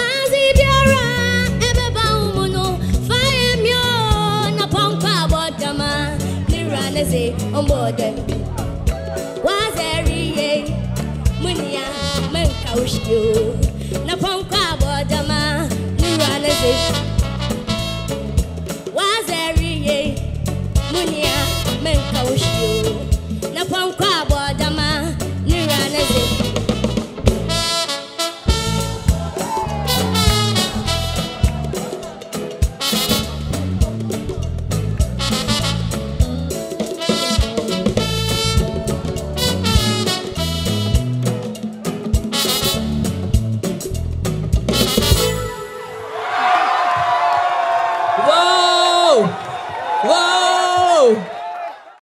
Azibiara ebeba umuno fire myo na pompa bodama niraneze ombode wazeriye munia menka ushyo na pompa bodama niraneze